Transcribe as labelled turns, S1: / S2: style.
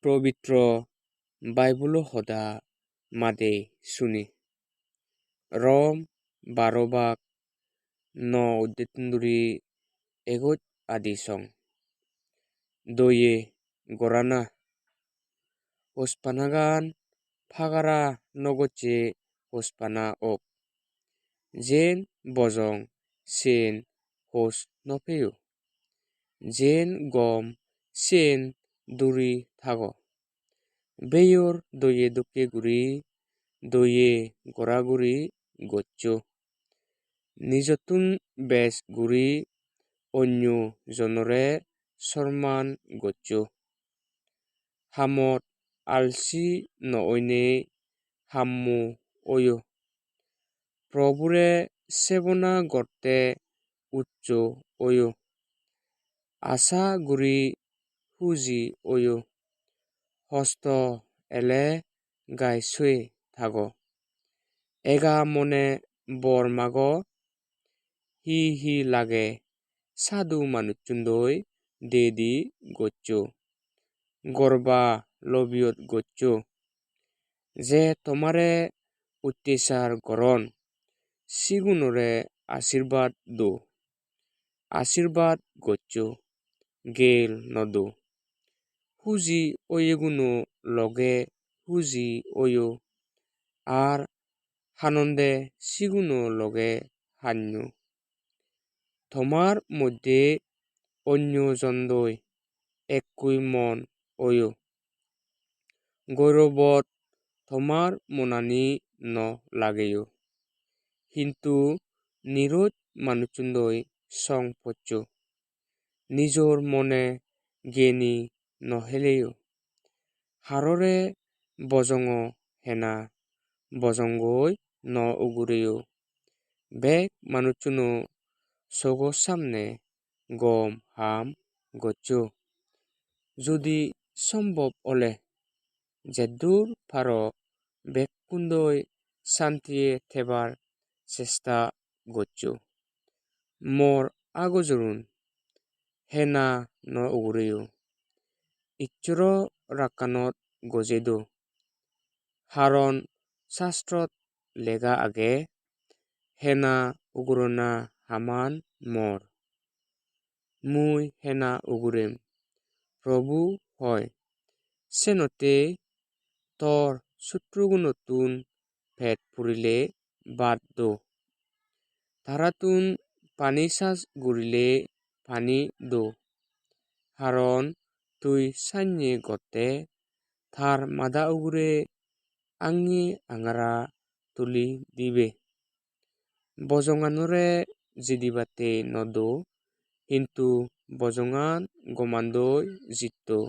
S1: পবিত্ৰ বাইবলো সদা মাদে শুনি ৰম 12 ভাগ 9 উদ্দেতুন্দুরি এগত আদি সং দয়ে গরানা হোসপানাগান ফাগারা নগচে হোসপানা ok যেন বজং সেন হোস নপেয় যেন গম সেন দুরি থাগো বেয়র দয়ে দুকে গুরি দয়ে গড়াগুড়ি গচ্চো নিজতুন বেশ গুড়ি অন্য জনরে সরমান গচ্চো হামত আলসি নয়নে হাম্মু ওয়ো প্রভুরে সেবনা গর্তে উচ্চ ওয়ো আশা গুড়ি হুজি ওয়ো হস্ত এলে গাইসুয়ে থাগো এগা মনে বরমাগ হি লাগে সাধু মানুচুন্দই দেদি গচ্চো গরবা লবিয়ত গচ্চো যে তোমারে অত্যাচার গরণ সিগুনরে আশীর্বাদ গচ্চো গেল নদো হুজি ওয়েগুনো লগে হুজি ওয়ো আর হানন্দে সিগুনো লগে হান্যু তোমার মধ্যে অন্য জন্দই একই মন ওয়ো গৌরবত তোমার মনানি ন লাগেও কিন্তু নিরোধ মানুচুন্দই সং পচ্চ নিজর মনে জ্ঞানী নহেলেও হাররে বজং হেনা বজঙ্গই ন উগুরেও বেগ মানুচুনো সগো সামনে গম হাম গচ্চো যদি সম্ভব ওলে যেদুর ফারো বেকুন্দই শান্তিয়ে থেবার চেষ্টা গচ্চো মোর আগজরুন হেনা ন উগুরেও ইচ্ছর রাকানত গজেদো হারন শাস্ত্রত লেগা আগে হেনা উগুরনা হামান মর মুই হেনা উগুরেম প্রভু হয় সেনতে তোর শত্রুগুণতুন ভেদ পুরিলে বাদ দো তারাতুন পানি সাজ গুরিলে পানি দো হারন তুই সান্যে গতে থার মাদা উগুরে আঙি আঙারা তুলি দিবে বজঙানরে জিদিবাতে নদো কিন্তু বজঙান গমান্দই জিততো